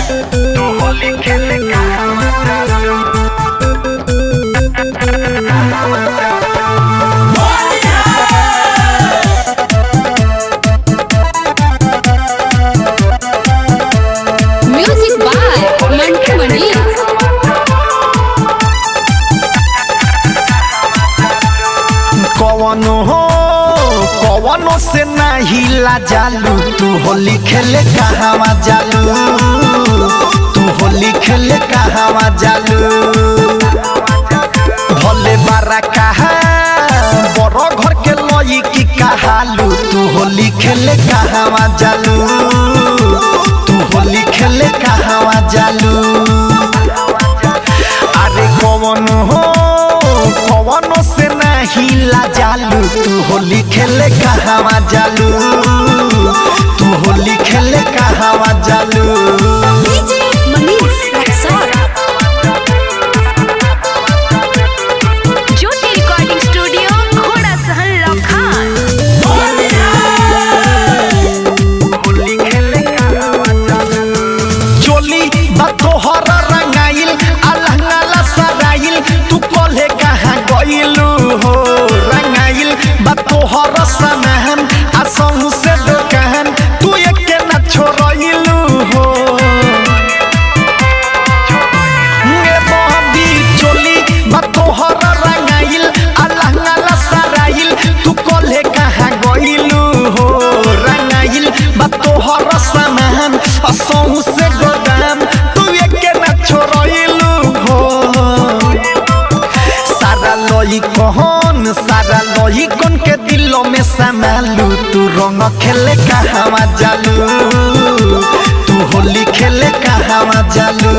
तू होली खेले कहवा जालू। म्यूजिक बाय मंटू मनी। कवनो से नहीं लाजालू तू होली खेले कहवा जालू। तू होली खेले कहवा जालू। भले बारा कहा बड़ो घर के लई की कहालू। तू होली खेले कहवा जालू। तू होली खेले कहवा जालू। अरे कवनो से नहीं लाजालू तू होली खेले कहवा जालू। तू होली खेले कहवा जालू। डीजे मनीष रक्सौल। ज्योति रिकॉर्डिंग स्टूडियो घोड़ा सहन लखान। होली खेले कहवा जालू। चोली बतोहर रंगाइल अलहंगाला सराइल तू कोल्हे कहाँ गइलू हो। रंगाइल बतोहर समान असहु से दुकान तू एके न छोड़इलू हो। ये बहदी चोली बतोहर रंगाइल अलहंगाला सराइल तू कोल्हे कहाँ गइलू हो। रंगाइल बतोहर समान असहु से गोदाम तू एके न छोड़इलू हो। सारा लोई कौन के दिलों में समालू तू रंग खेले कहवा जालू। तू होली खेले कहवा जालू।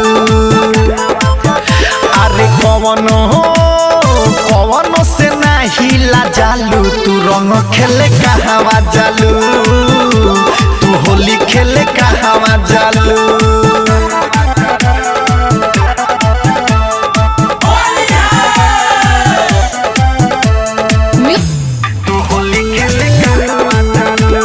अरे कवनो से नहीं लाजालू तू रंग खेले कहवा जालू। तू होली खेले कहवा जालू। तू होली खेले कहवा जालू।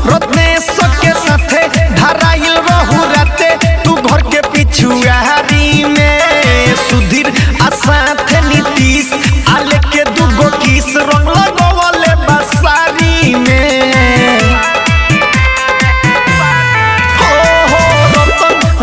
रत्नेश के साथे धराइल रहू राते तू घर के पिछुआरी में। सुधीर आ साथे नीतीश आले के दुगो किस रंग लगवले बसारी में।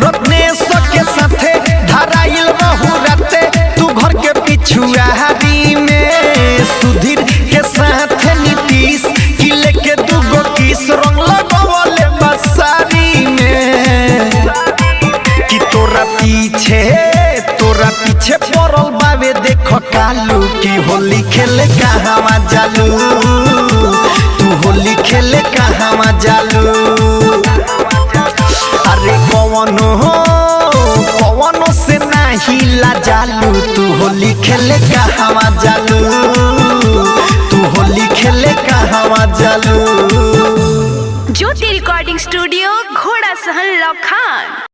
रत्नेश के साथे धराइल रहू राते तू घर के पिछुआरी में। सुधीर के साथे नीतीश किले के दुगो किस रंग लगवले बसारी में। कि तोरा पीछे पड़ल बावे देखो कालू की होली खेले कहवा जालू। तू होली खेले कहवा जालू। अरे कवनो से नहीं लाजालू तू होली खेले कहवा जालू। तू होली खेले कहवा जालू। ज्योति रिकॉर्डिंग स्टूडियो घोड़ा सहन लखान।